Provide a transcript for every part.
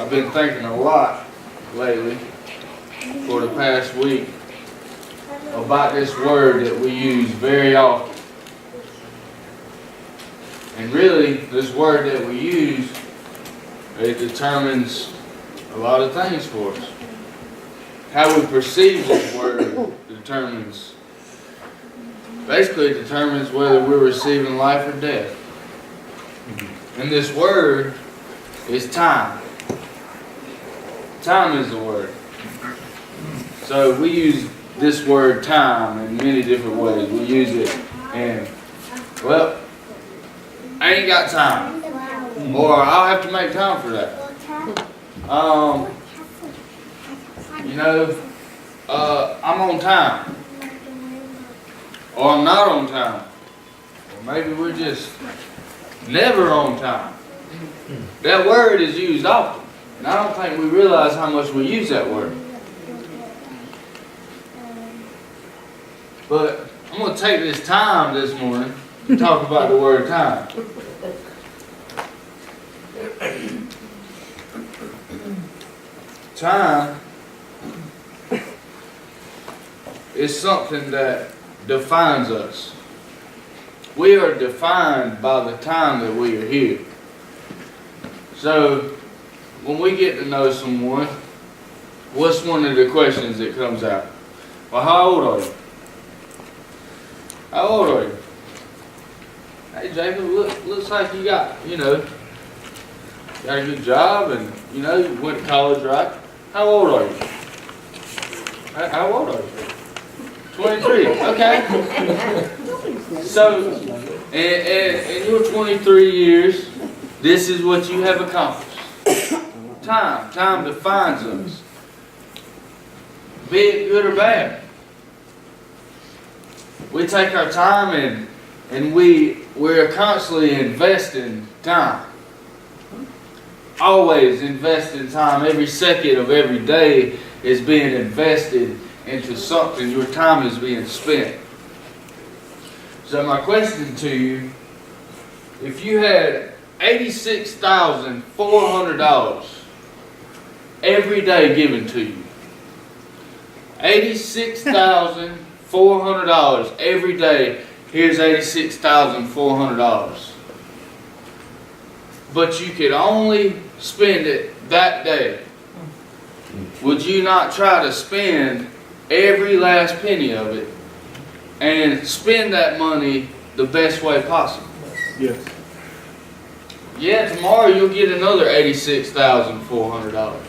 I've been thinking a lot lately, for the past week, about this word that we use very often. And really, this word that we use, it determines a lot of things for us. How we perceive this word basically determines whether we're receiving life or death. And this word is time. Time is the word. So we use this word time in many different ways. We use it and, well, I ain't got time. Or I'll have to make time for that. I'm on time. Or I'm not on time. Or maybe we're just never on time. That word is used often. And I don't think we realize how much we use that word. But I'm going to take this time this morning to talk about the word time. Time is something that defines us. We are defined by the time that we are here. So, when we get to know someone, what's one of the questions that comes out? Well, how old are you? How old are you? Hey, Jacob, looks like you got a good job and, you went to college, right? How old are you? How old are you? 23, okay. So, in your 23 years, this is what you have accomplished. Time defines us. Be it good or bad. We take our time and we're constantly investing time. Always investing time. Every second of every day is being invested into something. Your time is being spent. So my question to you, if you had $86,400 every day given to you, $86,400 every day, here's $86,400. But you could only spend it that day. Would you not try to spend every last penny of it and spend that money the best way possible? Yes. Yeah, tomorrow you'll get another $86,400.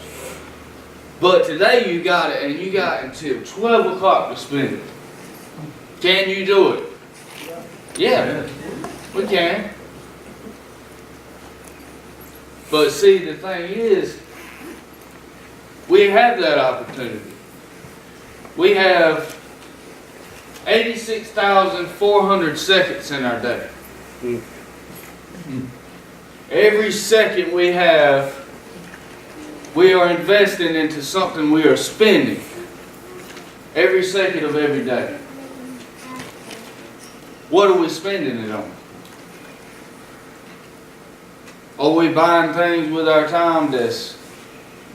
But today you got it, and you got until 12 o'clock to spend it. Can you do it? Yeah, we can. But see, the thing is, we have that opportunity. We have 86,400 seconds in our day. Every second we have, we are investing into something we are spending. Every second of every day. What are we spending it on? Are we buying things with our time that's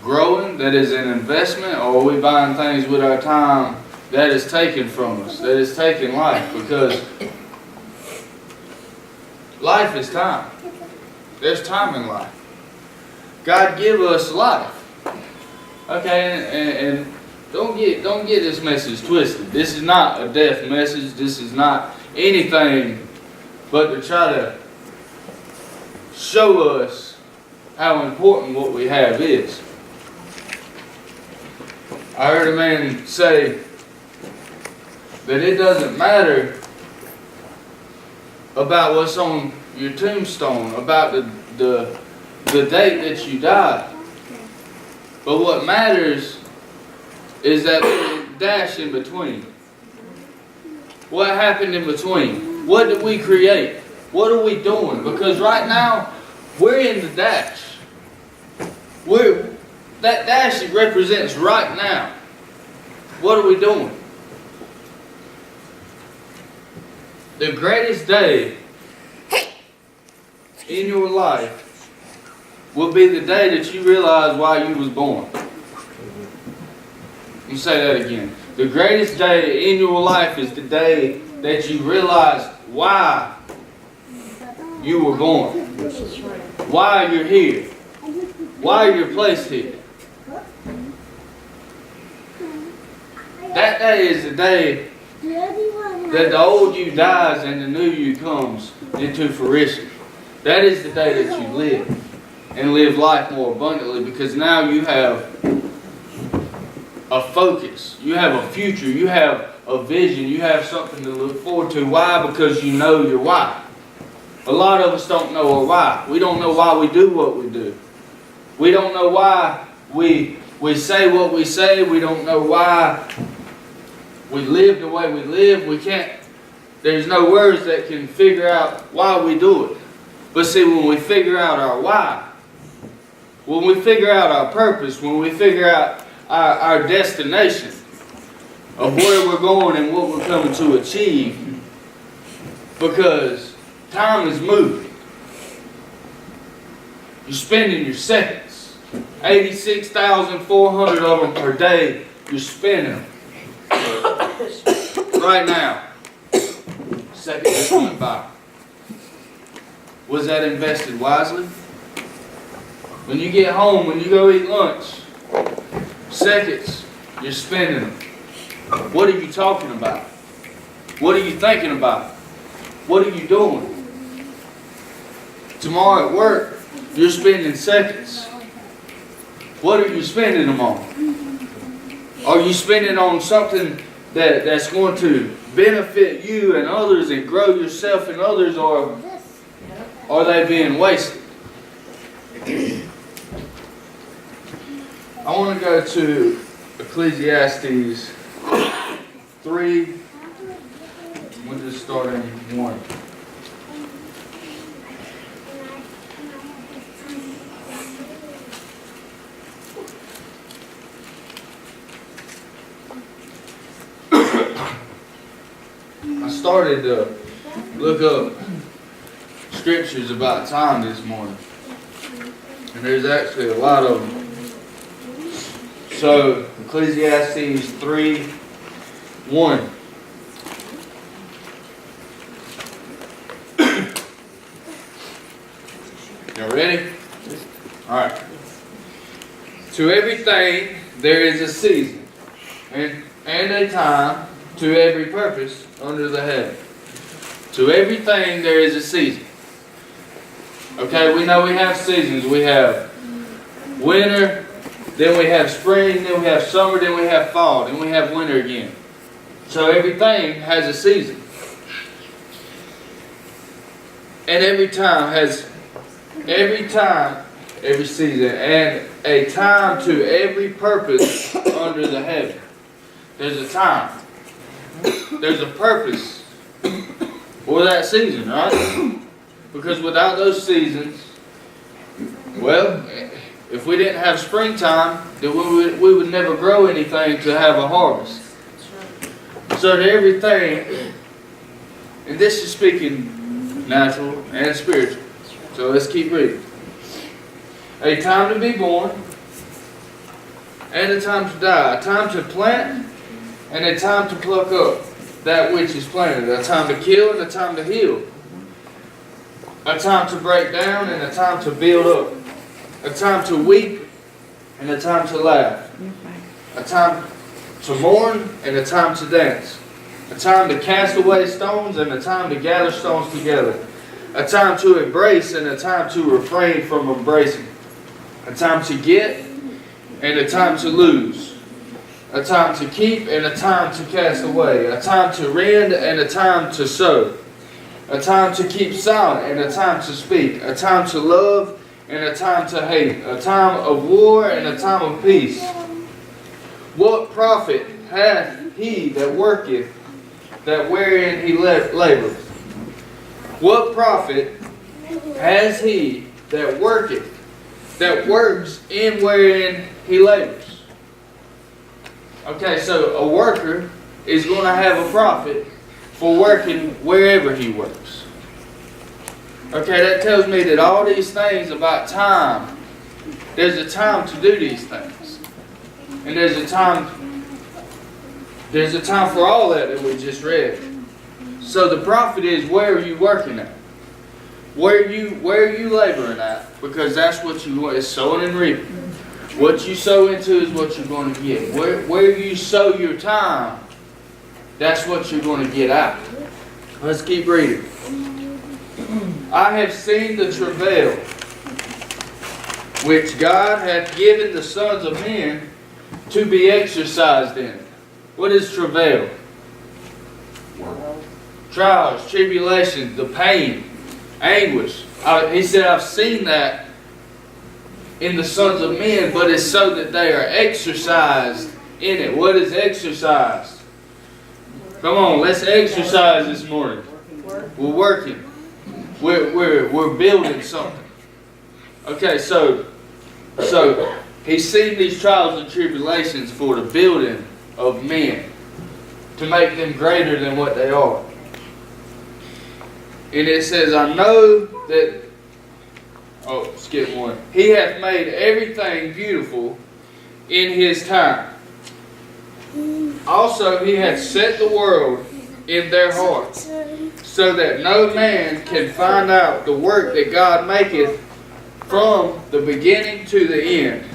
growing, that is an investment, or are we buying things with our time that is taken from us, that is taking life? Because life is time. There's time in life. God give us life. Okay, and don't get this message twisted. This is not a death message. This is not anything but to try to show us how important what we have is. I heard a man say that it doesn't matter about what's on your tombstone, about the date that you died. But what matters is that little dash in between. What happened in between? What did we create? What are we doing? Because right now, we're in the dash. That dash represents right now. What are we doing? The greatest day in your life will be the day that you realize why you was born. Let me say that again. The greatest day in your life is the day that you realize why you were born. Why you're here. Why you're placed here. That day is the day that the old you dies and the new you comes into fruition. That is the day that you live and live life more abundantly, because now you have a focus, you have a future, you have a vision, you have something to look forward to. Why? Because you know your why. A lot of us don't know our why. We don't know why we do what we do. We don't know why we say what we say. We don't know why we live the way we live. We can't, there's no words that can figure out why we do it. But see, when we figure out our why, when we figure out our purpose, when we figure out our destination of where we're going and what we're coming to achieve, because time is moving. You're spending your seconds. 86,400 of them per day, you're spending them. Right now. Second just went by. Was that invested wisely? When you get home, when you go eat lunch, seconds, you're spending them. What are you talking about? What are you thinking about? What are you doing? Tomorrow at work, you're spending seconds. What are you spending them on? Are you spending on something that's going to benefit you and others and grow yourself and others, or are they being wasted? I want to go to Ecclesiastes 3. We'll just start in 1. I started to look up scriptures about time this morning, and there's actually a lot of them. So, Ecclesiastes 3:1. Y'all ready? Alright. To everything there is a season, and a time to every purpose under the heaven. To everything there is a season. Okay, we know we have seasons. We have winter, then we have spring, then we have summer, then we have fall, then we have winter again. So everything has a season. And every season, and a time to every purpose under the heaven. There's a time. There's a purpose for that season, right? Because without those seasons, well, if we didn't have springtime, then we would never grow anything to have a harvest. So to everything, and this is speaking natural and spiritual. So let's keep reading. A time to be born, and a time to die. A time to plant, and a time to pluck up that which is planted. A time to kill, and a time to heal. A time to break down, and a time to build up. A time to weep, and a time to laugh. A time to mourn, and a time to dance. A time to cast away stones, and a time to gather stones together. A time to embrace, and a time to refrain from embracing. A time to get, and a time to lose. A time to keep, and a time to cast away. A time to rend, and a time to sow. A time to keep silent, and a time to speak. A time to love, and a time to hate. A time of war, and a time of peace. What profit hath he that worketh, that wherein he laboureth? What profit has he that worketh, that works in wherein he labors? Okay, so a worker is going to have a profit for working wherever he works. Okay, that tells me that all these things about time There's a time to do these things. And there's a time for all that we just read. So the profit is, where are you working at? Where are you laboring at? Because that's what you want. It's sowing and reaping. What you sow into is what you're going to get. Where you sow your time, that's what you're going to get out. Let's keep reading. I have seen the travail which God hath given the sons of men to be exercised in. What is travail? Trials, tribulations, the pain, anguish. He said, I've seen that in the sons of men, but it's so that they are exercised in it. What is exercised? Come on, let's exercise this morning. We're working. We're building something. Okay, so he's seen these trials and tribulations for the building of men, to make them greater than what they are. And it says, I know that, skip one. He hath made everything beautiful in his time. Also he hath set the world in their hearts, so that no man can find out the work that God maketh from the beginning to the end.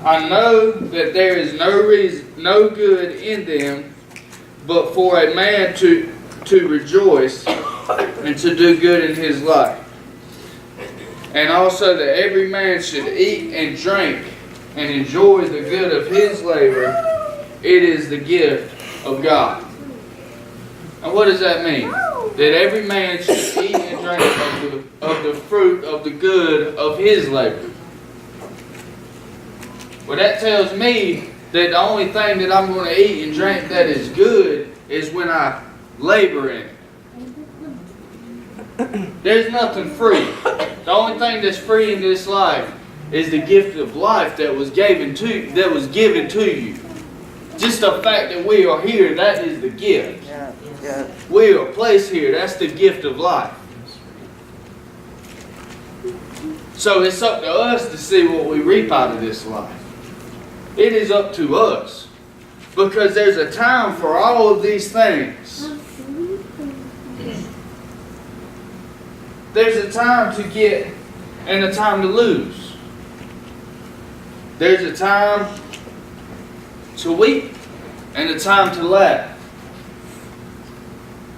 I know that there is no good in them, but for a man to rejoice and to do good in his life. And also that every man should eat and drink and enjoy the good of his labor. It is the gift of God. And what does that mean? That every man should eat and drink of the fruit of the good of his labor. Well, that tells me that the only thing that I'm going to eat and drink that is good is when I labor in it. There's nothing free. The only thing that's free in this life is the gift of life that was given to you. Just the fact that we are here, that is the gift. We are placed here, that's the gift of life. So it's up to us to see what we reap out of this life. It is up to us. Because there's a time for all of these things. There's a time to get and a time to lose. There's a time to weep and a time to laugh.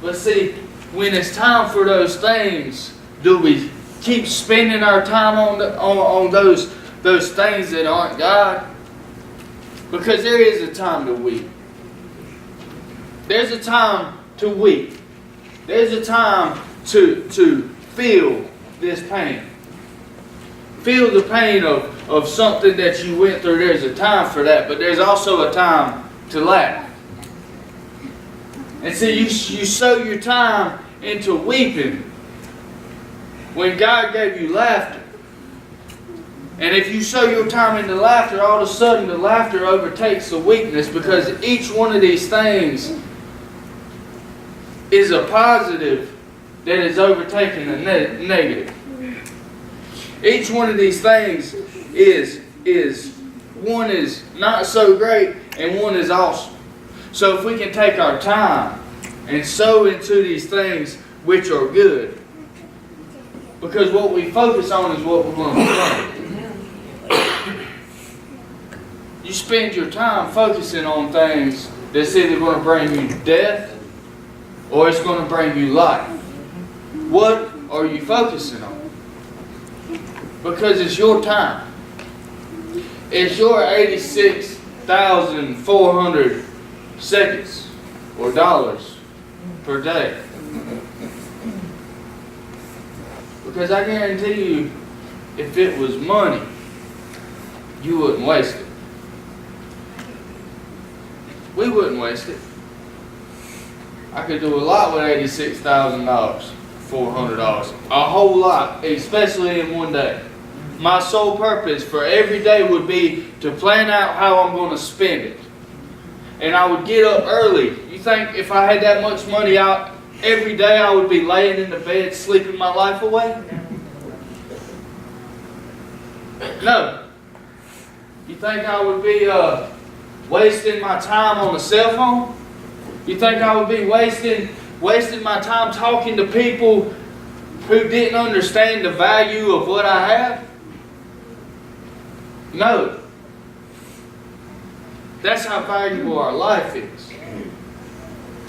But see, when it's time for those things, do we keep spending our time on those things that aren't God? Because there is a time to weep. There's a time to weep. There's a time to feel this pain. Feel the pain of something that you went through. There's a time for that, but there's also a time to laugh. And see, you sow your time into weeping when God gave you laughter. And if you sow your time into laughter, all of a sudden the laughter overtakes the weakness, because each one of these things is a positive that is overtaking the negative. Each one of these things is one is not so great and one is awesome. So if we can take our time and sow into these things which are good, because what we focus on is what we're going to become. You spend your time focusing on things that's either going to bring you death or it's going to bring you life. What are you focusing on? Because it's your time. It's your 86,400 seconds or dollars per day. Because I guarantee you, if it was money, you wouldn't waste it. We wouldn't waste it. I could do a lot with $86,000, $400. A whole lot, especially in one day. My sole purpose for every day would be to plan out how I'm going to spend it. And I would get up early. You think if I had that much money out every day, I would be laying in the bed sleeping my life away? No. You think I would be wasting my time on a cell phone? You think I would be wasting my time talking to people who didn't understand the value of what I have? No. That's how valuable our life is.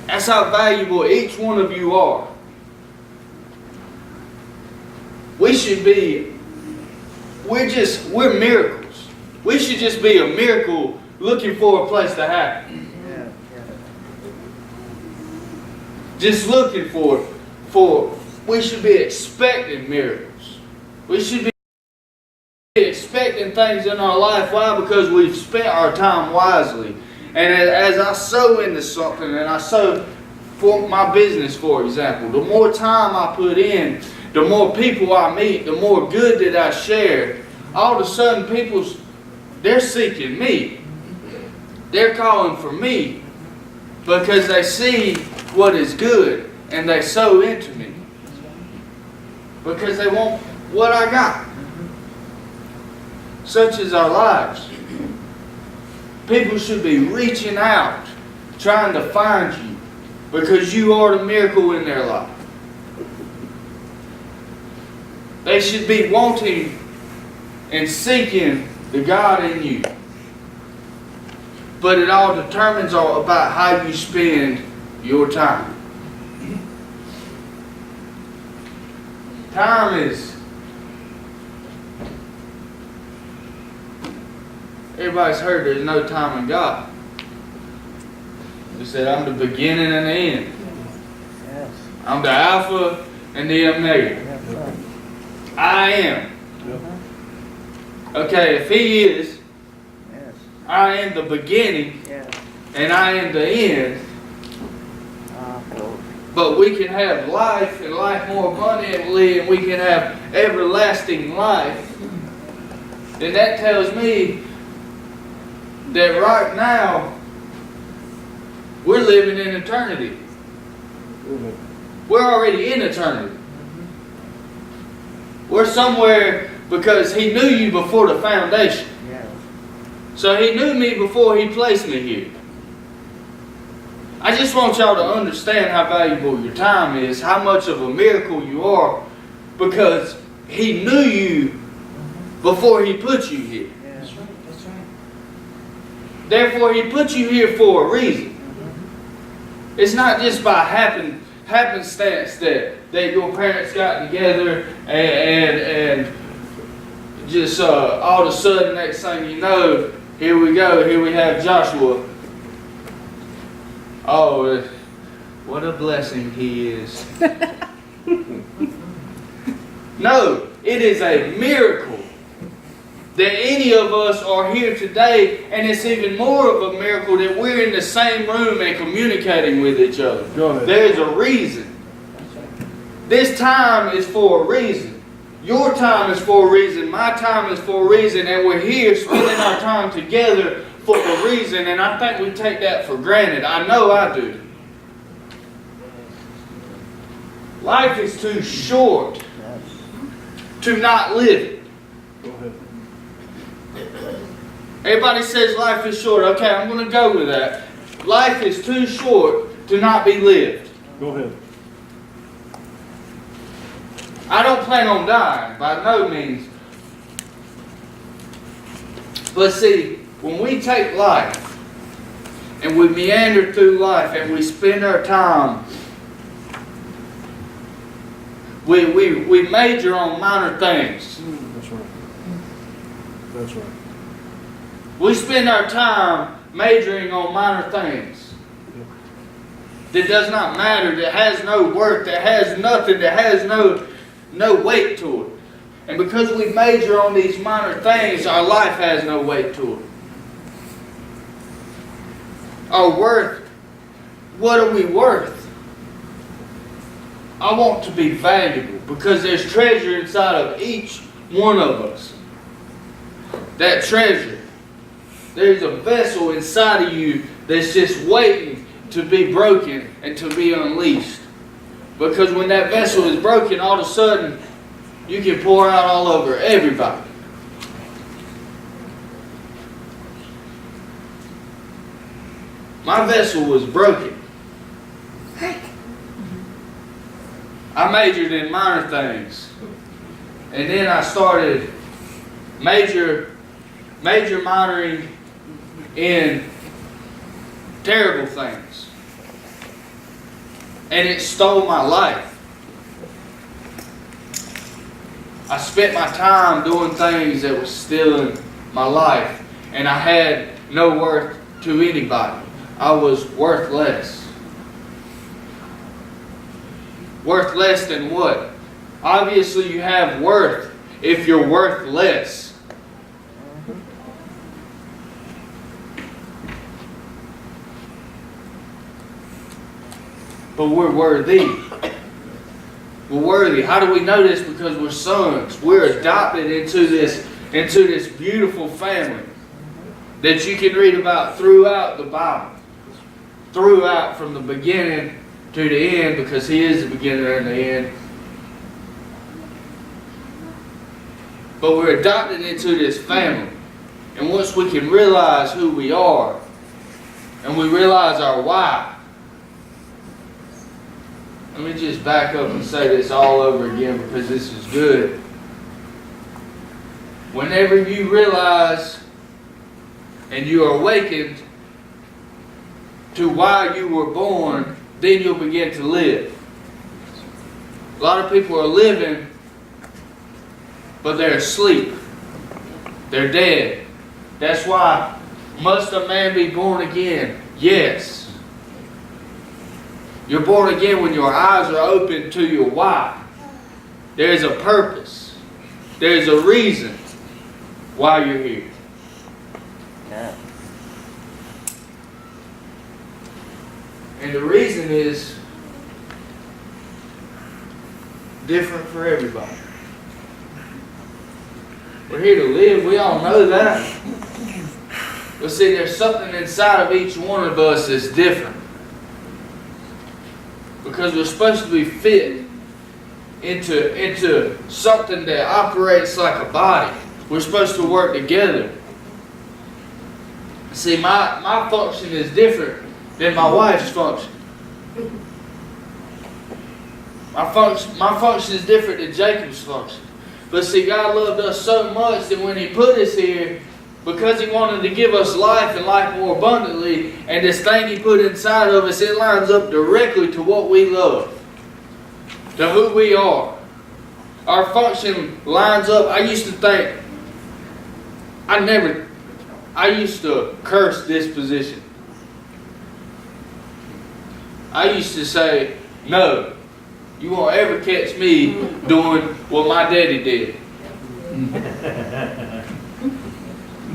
That's how valuable each one of you are. We're miracles. We should just be a miracle looking for a place to happen. Just looking for we should be expecting miracles. We should be expecting things in our life. Why? Because we've spent our time wisely. And as I sow into something, and I sow for my business, for example, the more time I put in, the more people I meet, the more good that I share, all of a sudden they're seeking me. They're calling for me because they see what is good and they sow into me. Because they want what I got. Such is our lives. People should be reaching out, trying to find you, because you are the miracle in their life. They should be wanting and seeking the God in you. But it all determines about how you spend your time. Time is... Everybody's heard there's no time in God. He said, I'm the beginning and the end. Yes. I'm the Alpha and the Omega. Yes. I am. Yep. Okay, if He is, yes. I am the beginning, yes. And I am the end. But we can have life and life more abundantly, and we can have everlasting life. Then that tells me that right now we're living in eternity. We're already in eternity. We're somewhere because He knew you before the foundation. So He knew me before He placed me here. I just want y'all to understand how valuable your time is, how much of a miracle you are, because He knew you before He put you here. That's right. That's right. Therefore, He put you here for a reason. It's not just by happenstance that your parents got together and just all of a sudden, next thing you know, here we go, here we have Joshua. Oh, what a blessing he is. No, it is a miracle that any of us are here today, and it's even more of a miracle that we're in the same room and communicating with each other. There's a reason. This time is for a reason. Your time is for a reason. My time is for a reason, and we're here spending our time together for a reason, and I think we take that for granted. I know I do. Life is too short to not live it. Go ahead. Everybody says life is short. Okay, I'm going to go with that. Life is too short to not be lived. Go ahead. I don't plan on dying, by no means. But see, when we take life and we meander through life and we spend our time, we major on minor things. That's right. That's right. We spend our time majoring on minor things. Yep. That does not matter, that has no worth, that has nothing, that has no weight to it. And because we major on these minor things, our life has no weight to it. Our worth, what are we worth? I want to be valuable because there's treasure inside of each one of us. That treasure. There's a vessel inside of you that's just waiting to be broken and to be unleashed. Because when that vessel is broken, all of a sudden, you can pour out all over everybody. My vessel was broken. I majored in minor things. And then I started major minoring in terrible things. And it stole my life. I spent my time doing things that were stealing my life. And I had no worth to anybody. I was worthless. Worth less than what? Obviously you have worth if you're worthless. But we're worthy. We're worthy. How do we know this? Because we're sons. We're adopted into this beautiful family that you can read about throughout the Bible. Throughout, from the beginning to the end, because He is the beginning and the end. But we're adopted into this family. And once we can realize who we are, and we realize our why. Let me just back up and say this all over again because this is good. Whenever you realize and you are awakened to why you were born, then you'll begin to live. A lot of people are living, but they're asleep. They're dead. That's why, must a man be born again? Yes. You're born again when your eyes are open to your why. There is a purpose. There is a reason why you're here. Yeah. And the reason is different for everybody. We're here to live. We all know that. But see, there's something inside of each one of us that's different. Because we're supposed to be fit into something that operates like a body. We're supposed to work together. See, my function is different than my wife's function. My function is different than Jacob's function. But see, God loved us so much that when He put us here, because He wanted to give us life and life more abundantly, and this thing He put inside of us, it lines up directly to what we love, to who we are. Our function lines up. I used to think, I used to curse this position. I used to say, no, you won't ever catch me doing what my daddy did.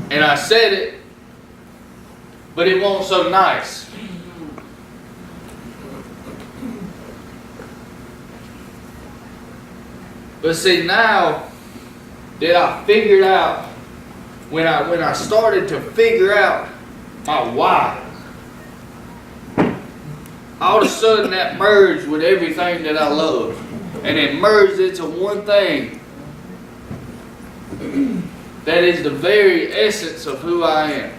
And I said it, but it wasn't so nice. But see, now that I figured out, when I started to figure out my why, all of a sudden that merged with everything that I love. And it merged into one thing that is the very essence of who I am.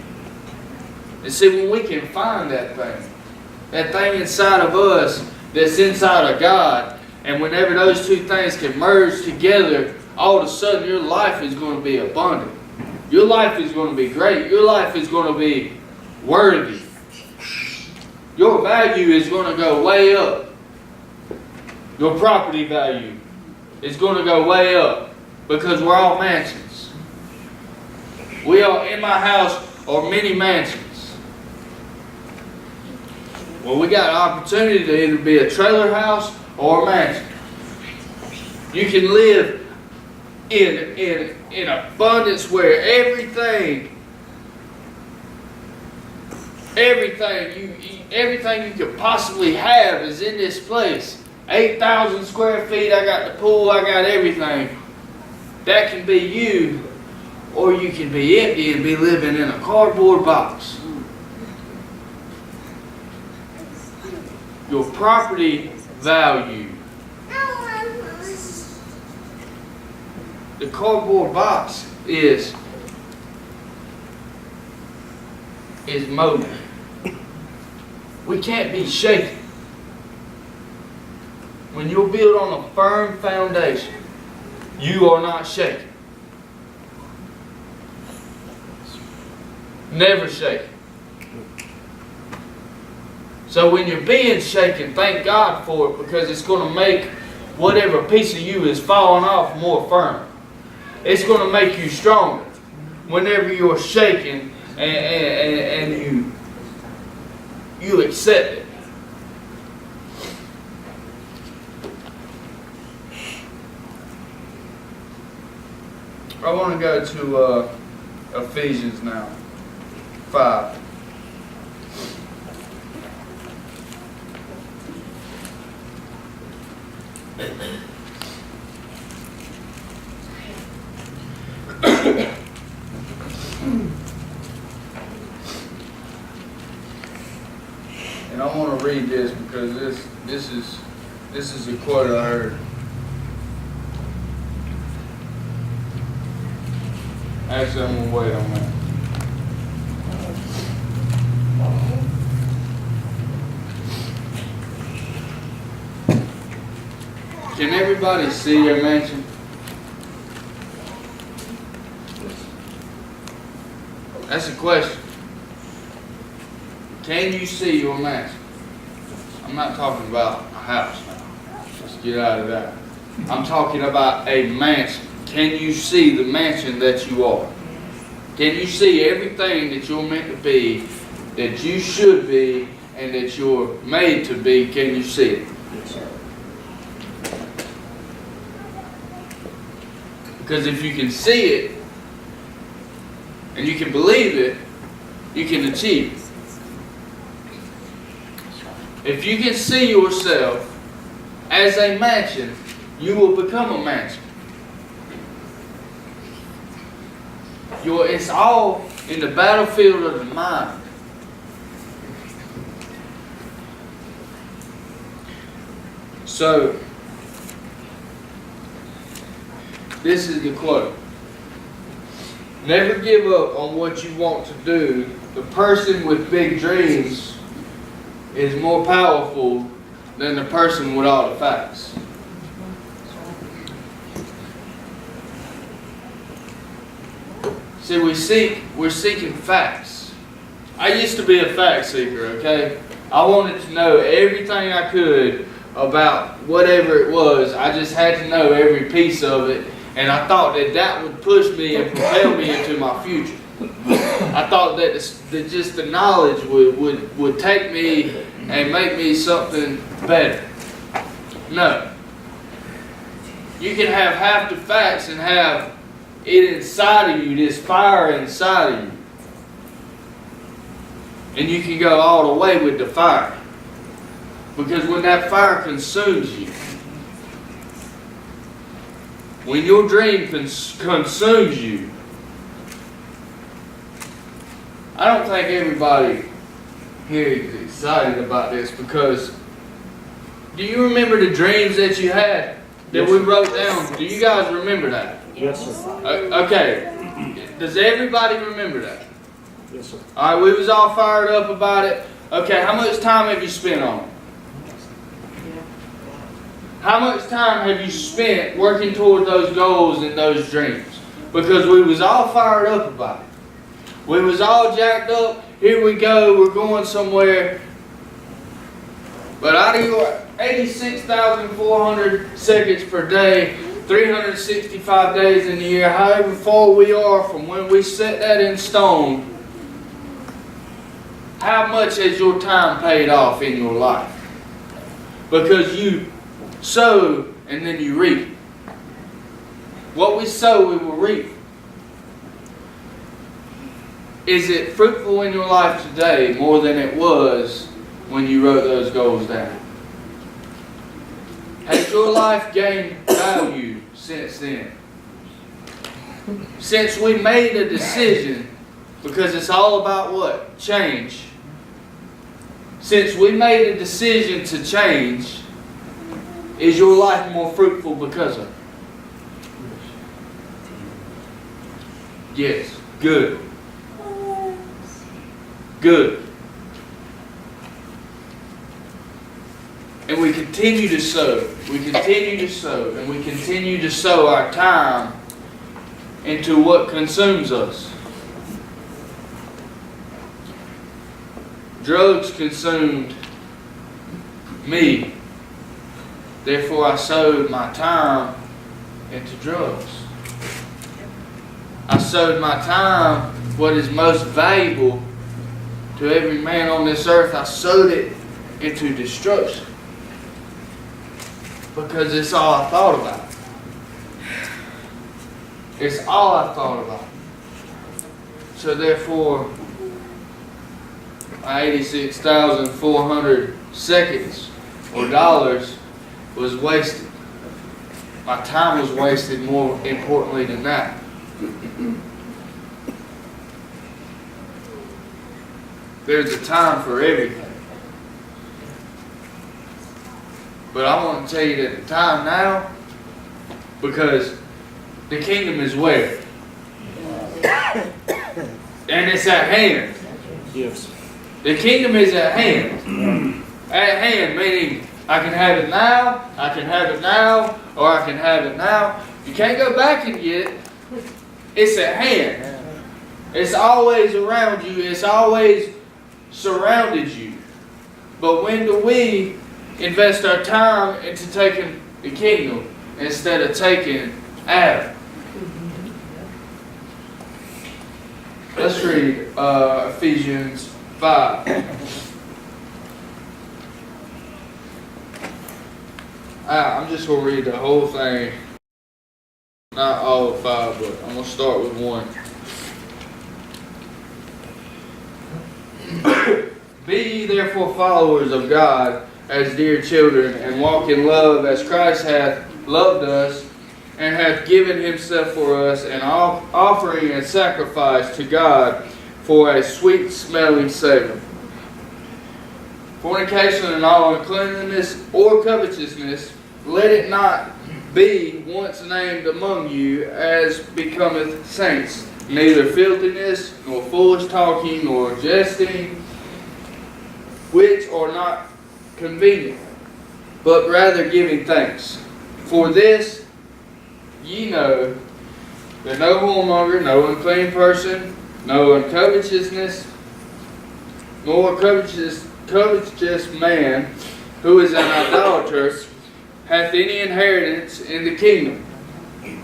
And see, when we can find that thing inside of us that's inside of God, and whenever those two things can merge together, all of a sudden your life is going to be abundant. Your life is going to be great. Your life is going to be worthy. Your value is going to go way up. Your property value is going to go way up because we're all mansions. We are, in my house, are many mansions. Well, we got an opportunity to either be a trailer house or a mansion. You can live in abundance where everything you could possibly have is in this place. 8,000 square feet, I got the pool, I got everything. That can be you, or you can be empty and be living in a cardboard box. Your property value. The cardboard box is mobile. We can't be shaken. When you're built on a firm foundation, you are not shaken. Never shaken. So when you're being shaken, thank God for it, because it's going to make whatever piece of you is falling off more firm. It's going to make you stronger whenever you're shaken and you accept it. I want to go to Ephesians now, 5. And I want to read this because this is a quote I heard. Actually, I'm gonna wait on that. Can everybody see your mansion? That's a question. Can you see your mansion? I'm not talking about a house now. Let's get out of that. I'm talking about a mansion. Can you see the mansion that you are? Can you see everything that you're meant to be, that you should be, and that you're made to be? Can you see it? Because if you can see it, and you can believe it, you can achieve it. If you can see yourself as a mansion, you will become a mansion. It's all in the battlefield of the mind. So, this is the quote. Never give up on what you want to do. The person with big dreams is more powerful than the person with all the facts. See, we're seeking facts. I used to be a fact seeker, okay? I wanted to know everything I could about whatever it was. I just had to know every piece of it, and I thought that would push me and propel me into my future. I thought that just the knowledge would take me and make me something better. No. You can have half the facts and have it inside of you, this fire inside of you. And you can go all the way with the fire. Because when that fire consumes you, when your dream consumes you, I don't think everybody here is excited about this, because do you remember the dreams that you had that we wrote down? Do you guys remember that? Yes, sir. Okay. Does everybody remember that? Yes, sir. All right, we was all fired up about it. Okay, how much time have you spent on it? How much time have you spent working toward those goals and those dreams? Because we was all fired up about it. We was all jacked up. Here we go, we're going somewhere. But out of your 86,400 seconds per day, 365 days in the year, however far we are from when we set that in stone, how much has your time paid off in your life? Because you sow and then you reap. What we sow, we will reap. Is it fruitful in your life today more than it was when you wrote those goals down? Has your life gained value since then? Since we made a decision, because it's all about what? Change. Since we made a decision to change, is your life more fruitful because of it? Yes. Good. Good. and we continue to sow. We continue to sow, and we continue to sow our time into what consumes us. Drugs consumed me. Therefore, I sowed my time into drugs. I sowed my time, what is most valuable to every man on this earth, I sowed it into destruction. Because it's all I thought about. It's all I thought about. So therefore, my 86,400 seconds or dollars was wasted. My time was wasted, more importantly than that. There's a time for everything. But I want to tell you that the time now, because the kingdom is where? And it's at hand. Yes. The kingdom is at hand. At hand, meaning I can have it now, I can have it now, or I can have it now. You can't go back and get it. It's at hand. It's always around you. It's always surrounded you. But when do we invest our time into taking the kingdom instead of taking Adam? Let's read Ephesians 5. I'm just going to read the whole thing. Not all of 5, but I'm going to start with 1. Be ye therefore followers of God as dear children, and walk in love as Christ hath loved us, and hath given himself for us, an offering and sacrifice to God for a sweet smelling savor. Fornication and all uncleanness or covetousness, let it not be once named among you as becometh saints, neither filthiness, nor foolish talking, nor jesting, which are not convenient, but rather giving thanks. For this ye know, that no whoremonger, no unclean person, no uncovetousness, nor covetous man, who is an idolater, hath any inheritance in the kingdom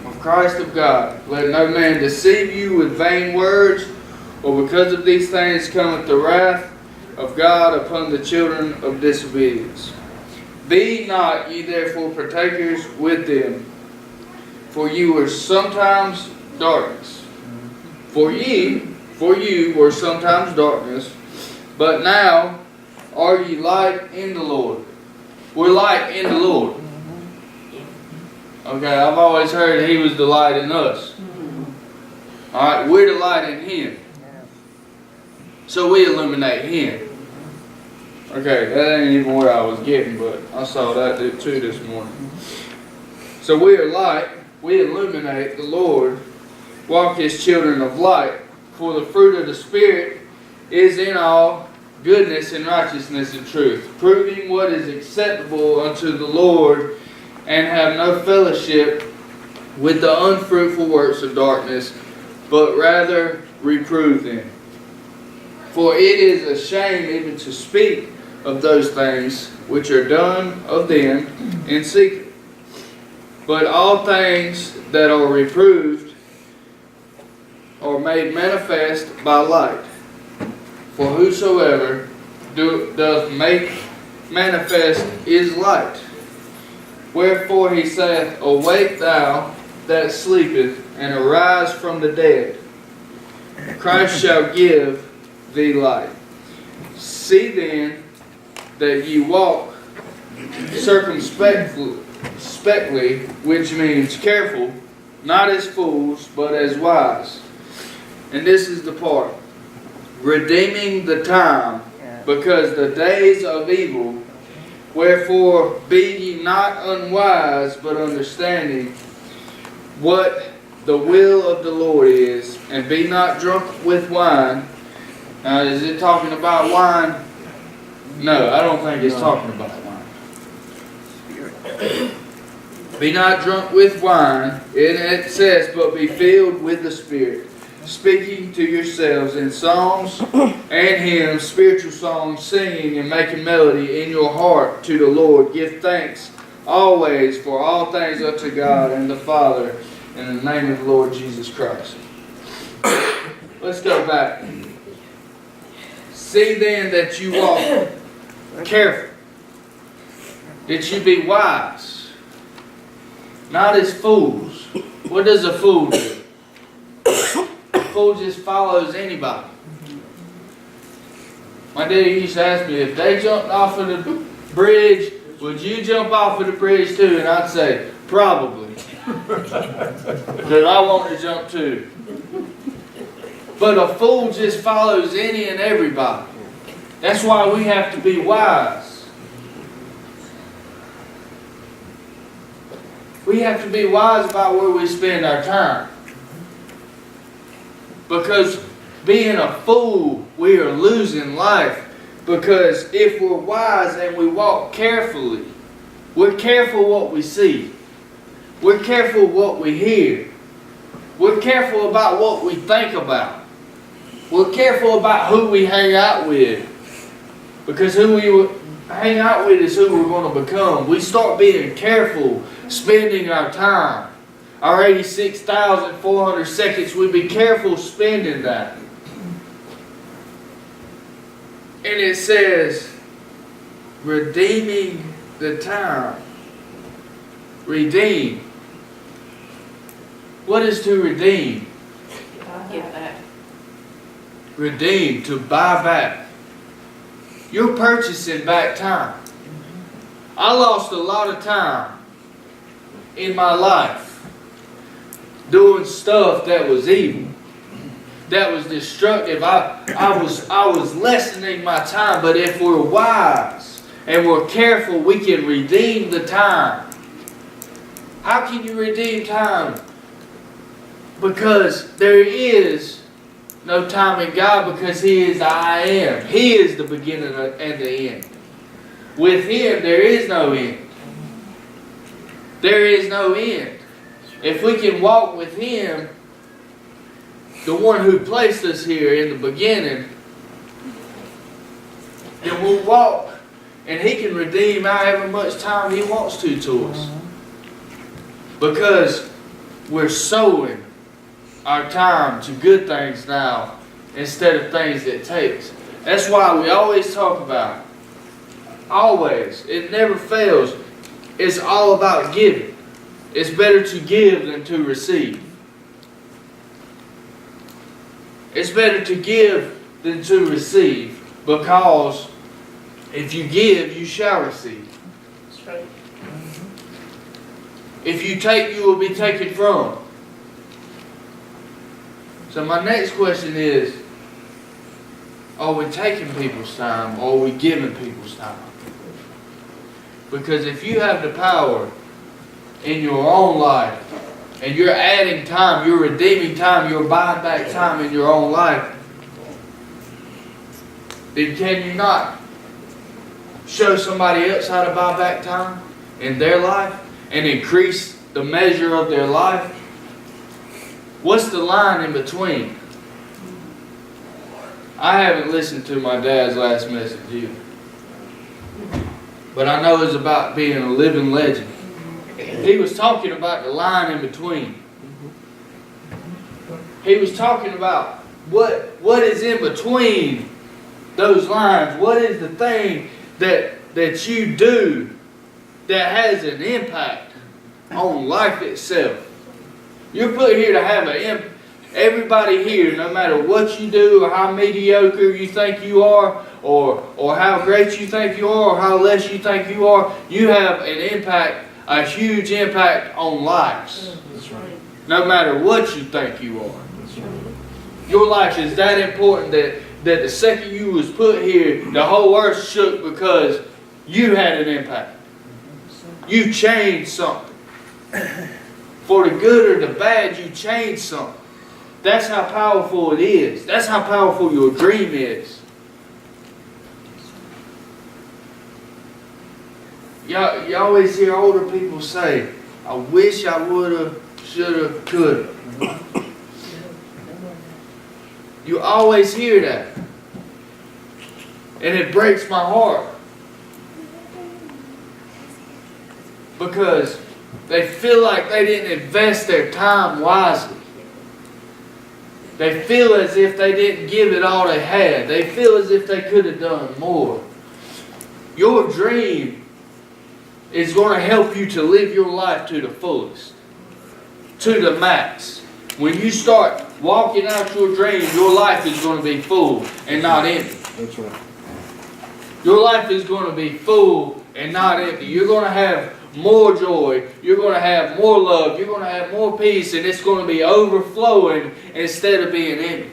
of Christ of God. Let no man deceive you with vain words, or because of these things cometh the wrath of God upon the children of disobedience. Be not ye therefore partakers with them, for you were sometimes darkness. For you were sometimes darkness, but now are ye light in the Lord. We're light in the Lord. Okay, I've always heard He was the light in us. Alright, we're the light in Him. So we illuminate Him. Okay, that ain't even where I was getting, but I saw that too this morning. So we are light, we illuminate the Lord, walk as children of light. For the fruit of the Spirit is in all goodness and righteousness and truth, proving what is acceptable unto the Lord, and have no fellowship with the unfruitful works of darkness, but rather reprove them. For it is a shame even to speak of those things which are done of them in secret. But all things that are reproved are made manifest by light. For whosoever doth make manifest is light. Wherefore he saith, Awake thou that sleepeth, and arise from the dead. Christ shall give thee light. See then that ye walk circumspectly, which means careful, not as fools, but as wise. And this is the part. Redeeming the time, because the days of evil. Wherefore be ye not unwise, but understanding what the will of the Lord is, and be not drunk with wine. Now, is it talking about wine? No, I don't think it's talking about wine. Be not drunk with wine, and it says, but be filled with the Spirit, speaking to yourselves in psalms and hymns, spiritual songs, singing and making melody in your heart to the Lord. Give thanks always for all things unto God and the Father, in the name of the Lord Jesus Christ. Let's go back. See then that you walk careful, that you be wise, not as fools. What does a fool do? A fool just follows anybody. My daddy used to ask me, if they jumped off of the bridge, would you jump off of the bridge too? And I'd say, probably. Because I want to jump too. But a fool just follows any and everybody. That's why we have to be wise. We have to be wise about where we spend our time. Because being a fool, we are losing life. Because if we're wise and we walk carefully, we're careful what we see. We're careful what we hear. We're careful about what we think about. We're careful about who we hang out with. Because who we hang out with is who we're going to become. We start being careful spending our time. Our 86,400 seconds, we be careful spending that. And it says, redeeming the time. Redeem. What is to redeem? Give back. Redeem, to buy back. You're purchasing back time. I lost a lot of time in my life doing stuff that was evil, that was destructive. I was lessening my time. But if we're wise and we're careful, we can redeem the time. How can you redeem time? Because there is no time in God, because He is the I am. He is the beginning and the end. With Him there is no end. There is no end. If we can walk with Him, the one who placed us here in the beginning, then we'll walk and He can redeem however much time He wants to us. Because we're sowing our time to good things now instead of things that takes. That's why we always talk about, always, it never fails, it's all about giving. It's better to give than to receive. It's better to give than to receive, because if you give, you shall receive. That's right. If you take, you will be taken from. So my next question is, are we taking people's time, or are we giving people's time? Because if you have the power in your own life, and you're adding time, you're redeeming time, you're buying back time in your own life, then can you not show somebody else how to buy back time in their life and increase the measure of their life? What's the line in between? I haven't listened to my dad's last message either. But I know it's about being a living legend. He was talking about the line in between. He was talking about what is in between those lines. What is the thing that you do that has an impact on life itself? You're put here to have an impact. Everybody here, no matter what you do or how mediocre you think you are, or how great you think you are, or how less you think you are, you have an impact, a huge impact on lives. That's right. No matter what you think you are. That's right. Your life is that important that the second you was put here, the whole earth shook because you had an impact. You changed something. For the good or the bad, you changed something. That's how powerful it is. That's how powerful your dream is. You always hear older people say, I wish I woulda, shoulda, coulda. You always hear that. And it breaks my heart. Because they feel like they didn't invest their time wisely. They feel as if they didn't give it all they had. They feel as if they could have done more. Your dream is going to help you to live your life to the fullest, to the max. When you start walking out your dream, your life is going to be full and not empty. That's right. Your life is going to be full and not empty. You're going to have more joy. You're going to have more love. You're going to have more peace, and it's going to be overflowing instead of being empty.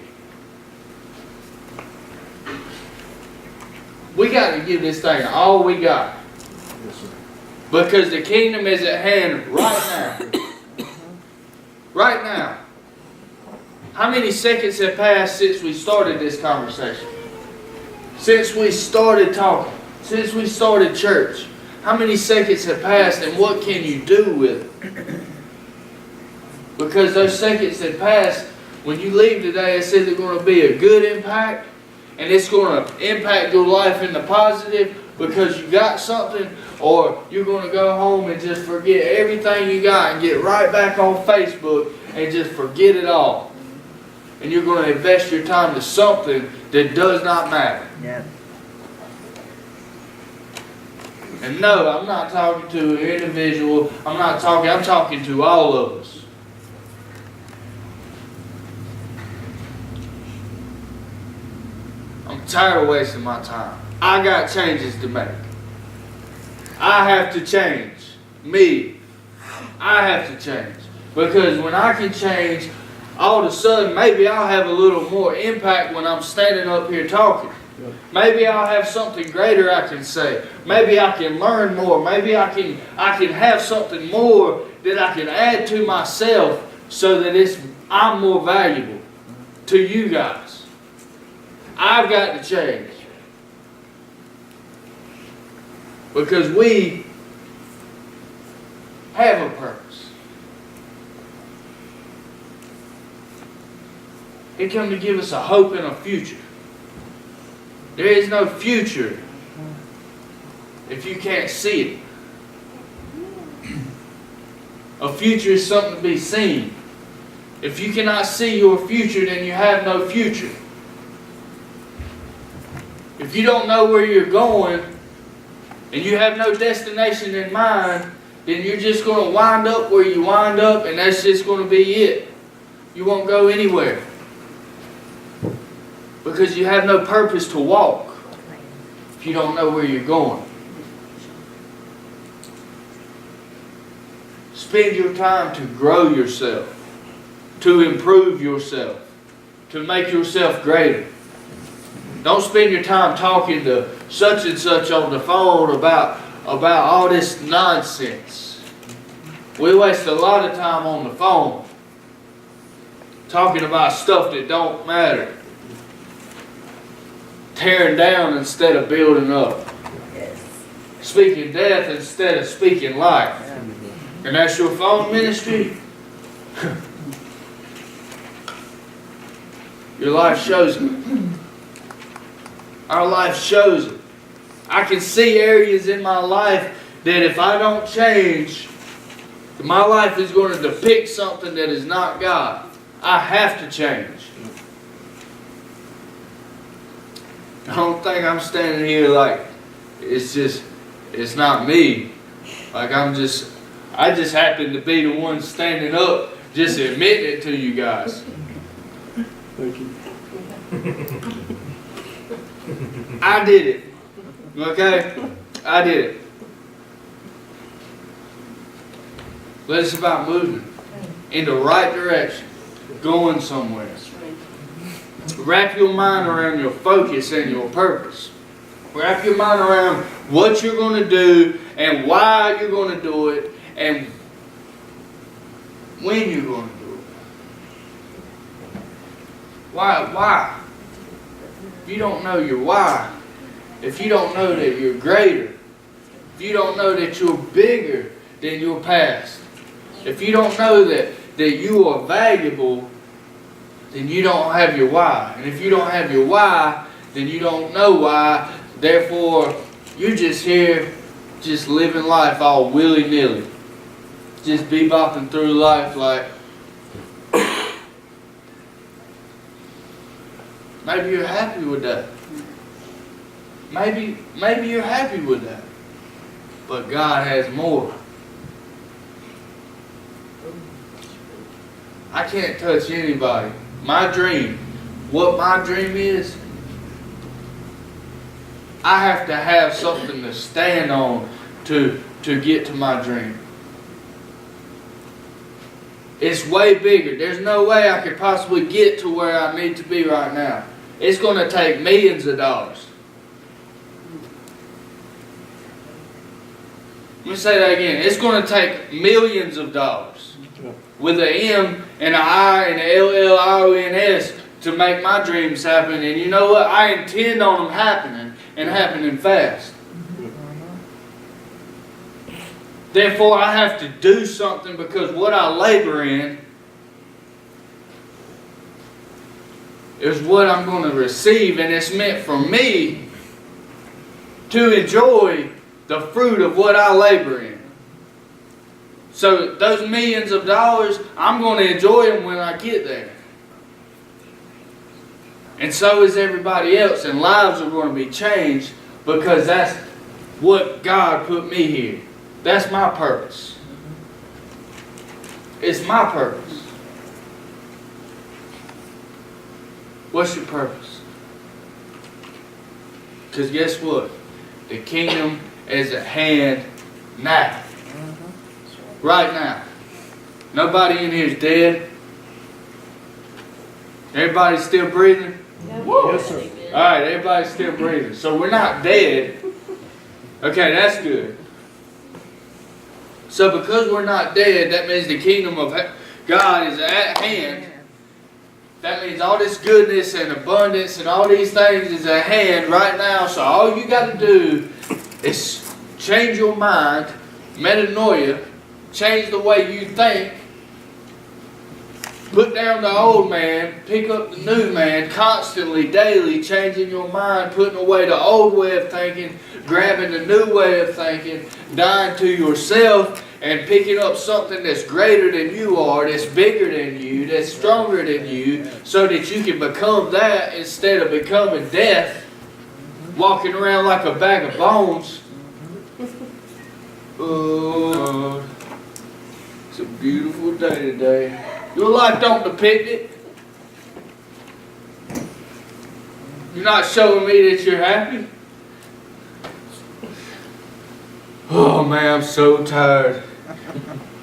We got to give this thing all we got. Yes, sir. Because the kingdom is at hand right now. Right now. How many seconds have passed since we started this conversation? Since we started talking? Since we started church? How many seconds have passed, and what can you do with it? Because those seconds that passed, when you leave today, it's either going to be a good impact, and it's going to impact your life in the positive because you got something, or you're going to go home and just forget everything you got and get right back on Facebook and just forget it all. And you're going to invest your time to something that does not matter. Yeah. And no, I'm not talking to an individual. I'm talking to all of us. I'm tired of wasting my time. I got changes to make. I have to change. Me. I have to change. Because when I can change, all of a sudden, maybe I'll have a little more impact when I'm standing up here talking. Maybe I'll have something greater I can say. Maybe I can learn more. Maybe I can have something more that I can add to myself so that I'm more valuable to you guys. I've got to change. Because we have a purpose. He come to give us a hope and a future. There is no future if you can't see it. A future is something to be seen. If you cannot see your future, then you have no future. If you don't know where you're going, and you have no destination in mind, then you're just going to wind up where you wind up, and that's just going to be it. You won't go anywhere. Because you have no purpose to walk if you don't know where you're going. Spend your time to grow yourself, to improve yourself, to make yourself greater. Don't spend your time talking to such and such on the phone about all this nonsense. We waste a lot of time on the phone talking about stuff that don't matter. Tearing down instead of building up. Yes. Speaking death instead of speaking life. And that's your phone ministry? Your life shows it. Our life shows it. I can see areas in my life that if I don't change, my life is going to depict something that is not God. I have to change. I don't think I'm standing here like it's not me. Like I just happen to be the one standing up, just admitting it to you guys. Thank you. I did it. Okay? I did it. But it's about moving in the right direction, going somewhere. Wrap your mind around your focus and your purpose. Wrap your mind around what you're going to do and why you're going to do it and when you're going to do it. Why? If you don't know your why, if you don't know that you're greater, if you don't know that you're bigger than your past, if you don't know that you are valuable, then you don't have your why. And if you don't have your why, then you don't know why. Therefore, you're just here, just living life all willy-nilly. Just bebopping through life like, maybe you're happy with that. Maybe you're happy with that. But God has more. I can't touch anybody. My dream, what my dream is, I have to have something to stand on to get to my dream. It's way bigger. There's no way I could possibly get to where I need to be right now. It's going to take millions of dollars. Let me say that again. It's going to take millions of dollars. With an M and an I and an LLIONS to make my dreams happen. And you know what? I intend on them happening and happening fast. Therefore, I have to do something because what I labor in is what I'm going to receive, and it's meant for me to enjoy the fruit of what I labor in. So those millions of dollars, I'm going to enjoy them when I get there. And so is everybody else, and lives are going to be changed because that's what God put me here. That's my purpose. It's my purpose. What's your purpose? Because guess what? The kingdom is at hand now. Right now. Nobody in here is dead. Everybody's still breathing? Yes, sir. Alright, everybody's still breathing. So we're not dead. Okay, that's good. So because we're not dead, that means the kingdom of God is at hand. That means all this goodness and abundance and all these things is at hand right now. So all you got to do is change your mind, metanoia, change the way you think, put down the old man, pick up the new man, constantly, daily, changing your mind, putting away the old way of thinking, grabbing the new way of thinking, dying to yourself, and picking up something that's greater than you are, that's bigger than you, that's stronger than you, so that you can become that instead of becoming death, walking around like a bag of bones. Oh, it's a beautiful day today. Your life don't depict it. You're not showing me that you're happy. Oh man, I'm so tired.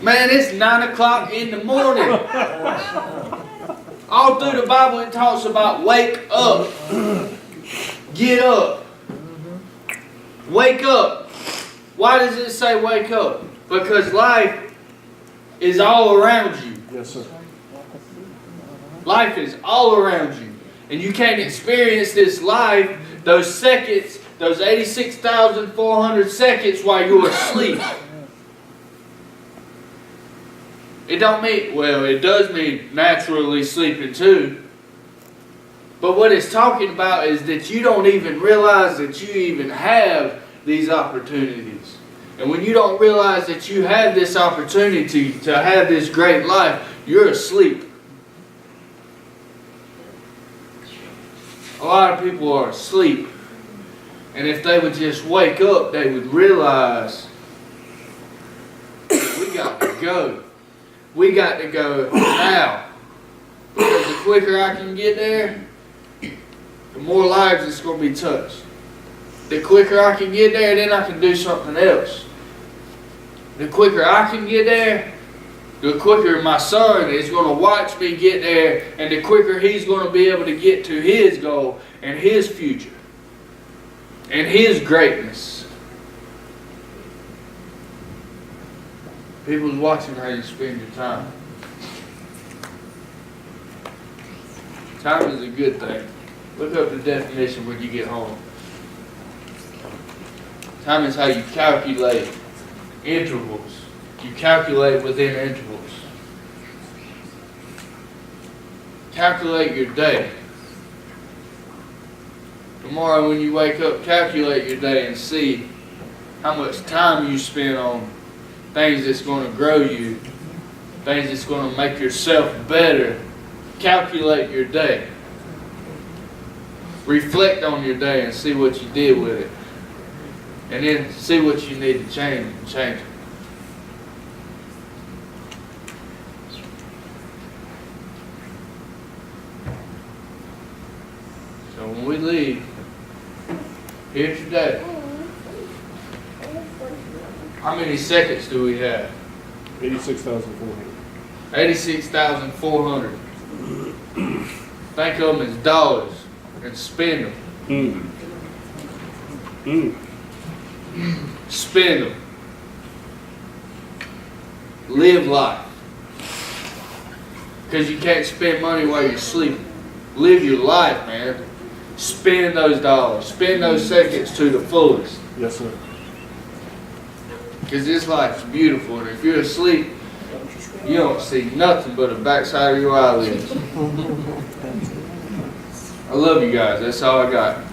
Man, it's 9 o'clock in the morning. All through the Bible it talks about wake up. Get up. Wake up. Why does it say wake up? Because life is all around you. Yes, sir. Life is all around you. And you can't experience this life, those seconds, those 86,400 seconds while you're asleep. It don't mean, well, it does mean naturally sleeping too. But what it's talking about is that you don't even realize that you even have these opportunities. And when you don't realize that you have this opportunity to have this great life, you're asleep. A lot of people are asleep. And if they would just wake up, they would realize we got to go. We got to go now. Because the quicker I can get there, the more lives it's going to be touched. The quicker I can get there, then I can do something else. The quicker I can get there, the quicker my son is going to watch me get there, and the quicker he's going to be able to get to his goal and his future and his greatness. People's watching how you spend your time. Time is a good thing. Look up the definition when you get home. Time is how you calculate intervals. You calculate within intervals. Calculate your day. Tomorrow when you wake up, calculate your day and see how much time you spend on things that's going to grow you, things that's going to make yourself better. Calculate your day. Reflect on your day and see what you did with it. And then see what you need to change and change it. So when we leave here today, how many seconds do we have? 86,400. 86,400. Think of them as dollars and spend them. Spend them. Live life. Because you can't spend money while you're sleeping. Live your life, man. Spend those dollars. Spend those seconds to the fullest. Yes, sir. Because this life's beautiful. And if you're asleep, you don't see nothing but the backside of your eyelids. I love you guys. That's all I got.